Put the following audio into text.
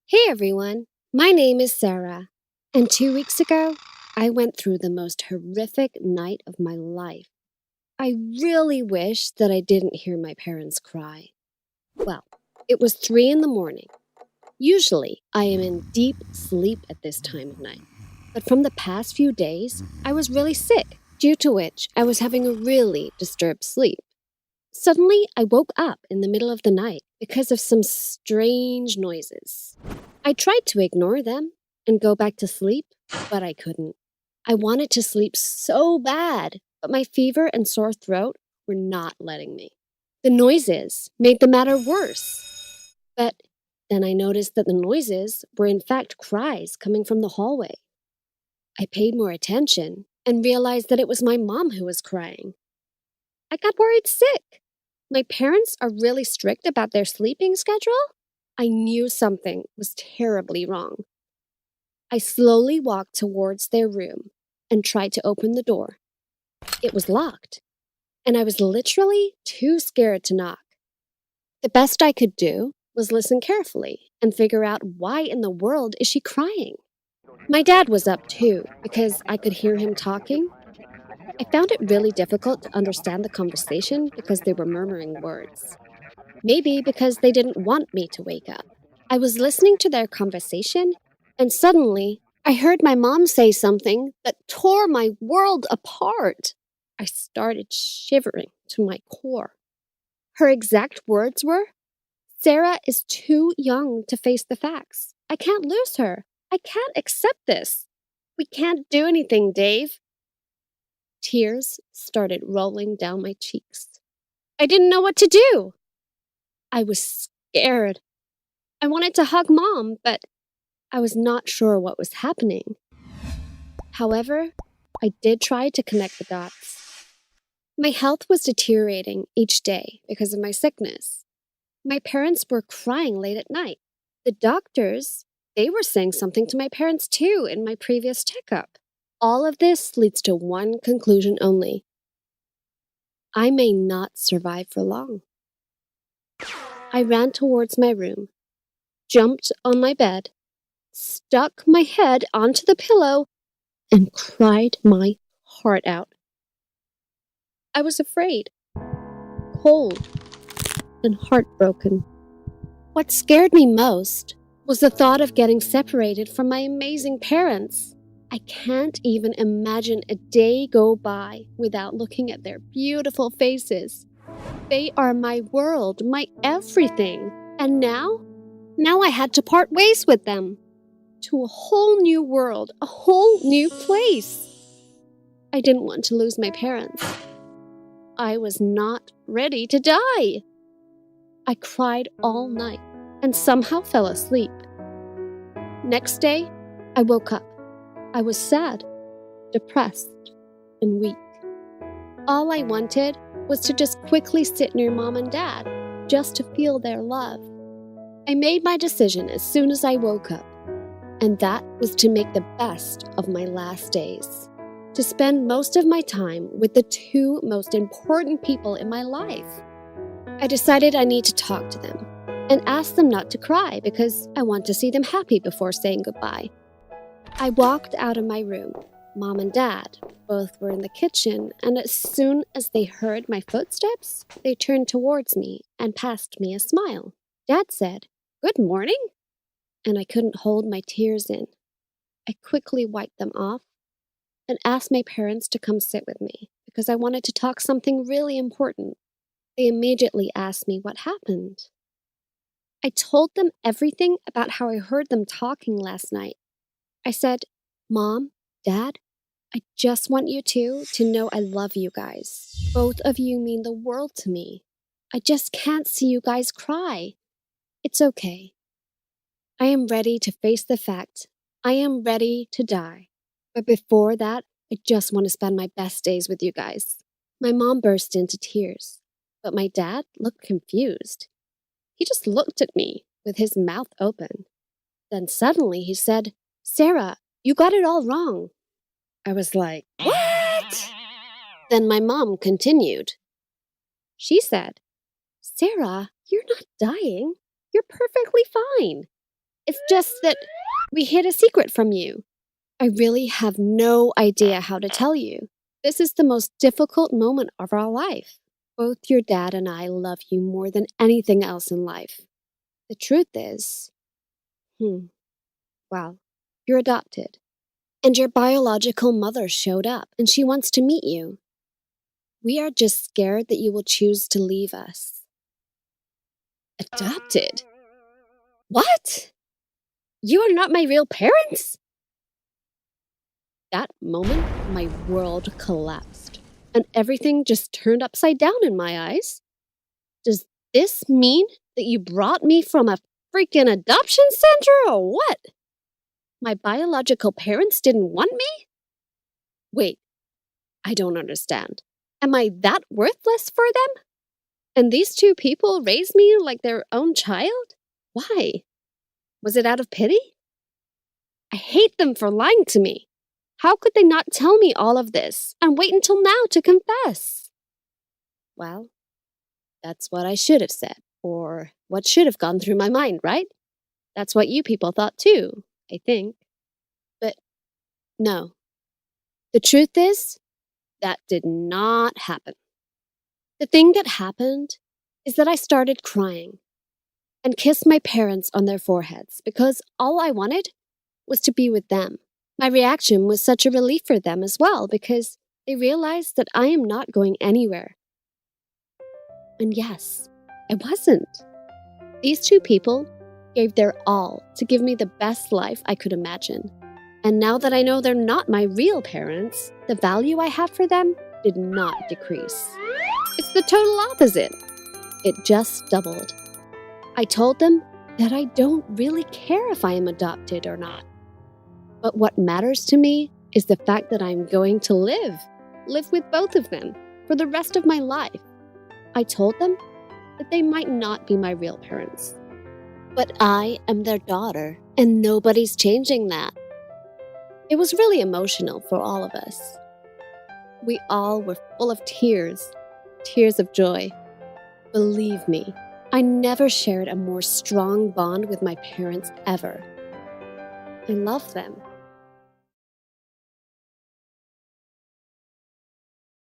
Hey everyone, my name is Sarah, and 2 weeks ago, I went through the most horrific night of my life. I really wish that I didn't hear my parents cry. Well, it was 3 in the morning. Usually, I am in deep sleep at this time of night, but from the past few days, I was really sick, due to which I was having a really disturbed sleep. Suddenly, I woke up in the middle of the night because of some strange noises. I tried to ignore them and go back to sleep, but I couldn't. I wanted to sleep so bad, but my fever and sore throat were not letting me. The noises made the matter worse. But then I noticed that the noises were in fact cries coming from the hallway. I paid more attention and realized that it was my mom who was crying. I got worried sick. My parents are really strict about their sleeping schedule? I knew something was terribly wrong. I slowly walked towards their room and tried to open the door. It was locked, and I was literally too scared to knock. The best I could do was listen carefully and figure out why in the world is she crying. My dad was up too because I could hear him talking. I found it really difficult to understand the conversation because they were murmuring words. Maybe because they didn't want me to wake up. I was listening to their conversation, and suddenly I heard my mom say something that tore my world apart. I started shivering to my core. Her exact words were, "Sarah is too young to face the facts. I can't lose her. I can't accept this. We can't do anything, Dave." Tears started rolling down my cheeks. I didn't know what to do. I was scared. I wanted to hug Mom, but I was not sure what was happening. However, I did try to connect the dots. My health was deteriorating each day because of my sickness. My parents were crying late at night. The doctors, they were saying something to my parents too in my previous checkup. All of this leads to one conclusion only. I may not survive for long. I ran towards my room, jumped on my bed, stuck my head onto the pillow, and cried my heart out. I was afraid, cold, and heartbroken. What scared me most was the thought of getting separated from my amazing parents. I can't even imagine a day go by without looking at their beautiful faces. They are my world, my everything. And now I had to part ways with them. To a whole new world, a whole new place. I didn't want to lose my parents. I was not ready to die. I cried all night and somehow fell asleep. Next day, I woke up. I was sad, depressed, and weak. All I wanted was to just quickly sit near Mom and Dad, just to feel their love. I made my decision as soon as I woke up, and that was to make the best of my last days. To spend most of my time with the two most important people in my life. I decided I need to talk to them and ask them not to cry because I want to see them happy before saying goodbye. I walked out of my room. Mom and Dad both were in the kitchen, and as soon as they heard my footsteps, they turned towards me and passed me a smile. Dad said, "Good morning," and I couldn't hold my tears in. I quickly wiped them off and asked my parents to come sit with me because I wanted to talk something really important. They immediately asked me what happened. I told them everything about how I heard them talking last night. I said, "Mom, Dad, I just want you two to know I love you guys. Both of you mean the world to me. I just can't see you guys cry. It's okay. I am ready to face the fact. I am ready to die. But before that, I just want to spend my best days with you guys." My mom burst into tears, but my dad looked confused. He just looked at me with his mouth open. Then suddenly he said, "Sarah, you got it all wrong." I was like, "What?" Then my mom continued. She said, "Sarah, you're not dying. You're perfectly fine. It's just that we hid a secret from you. I really have no idea how to tell you. This is the most difficult moment of our life. Both your dad and I love you more than anything else in life. The truth is, well, you're adopted. And your biological mother showed up, and she wants to meet you. We are just scared that you will choose to leave us. Adopted? What? You are not my real parents? That moment, my world collapsed, and everything just turned upside down in my eyes. Does this mean that you brought me from a freaking adoption center or what? My biological parents didn't want me? Wait, I don't understand. Am I that worthless for them? And these two people raised me like their own child? Why? Was it out of pity? I hate them for lying to me. How could they not tell me all of this and wait until now to confess? Well, that's what I should have said, or what should have gone through my mind, right? That's what you people thought too, I think. But no. The truth is, that did not happen. The thing that happened is that I started crying and kissed my parents on their foreheads because all I wanted was to be with them. My reaction was such a relief for them as well because they realized that I am not going anywhere. And yes, I wasn't. These two people gave their all to give me the best life I could imagine. And now that I know they're not my real parents, the value I have for them did not decrease. It's the total opposite. It just doubled. I told them that I don't really care if I am adopted or not. But what matters to me is the fact that I'm going to live with both of them for the rest of my life. I told them that they might not be my real parents, but I am their daughter, and nobody's changing that. It was really emotional for all of us. We all were full of tears of joy. Believe me, I never shared a more strong bond with my parents ever. I love them.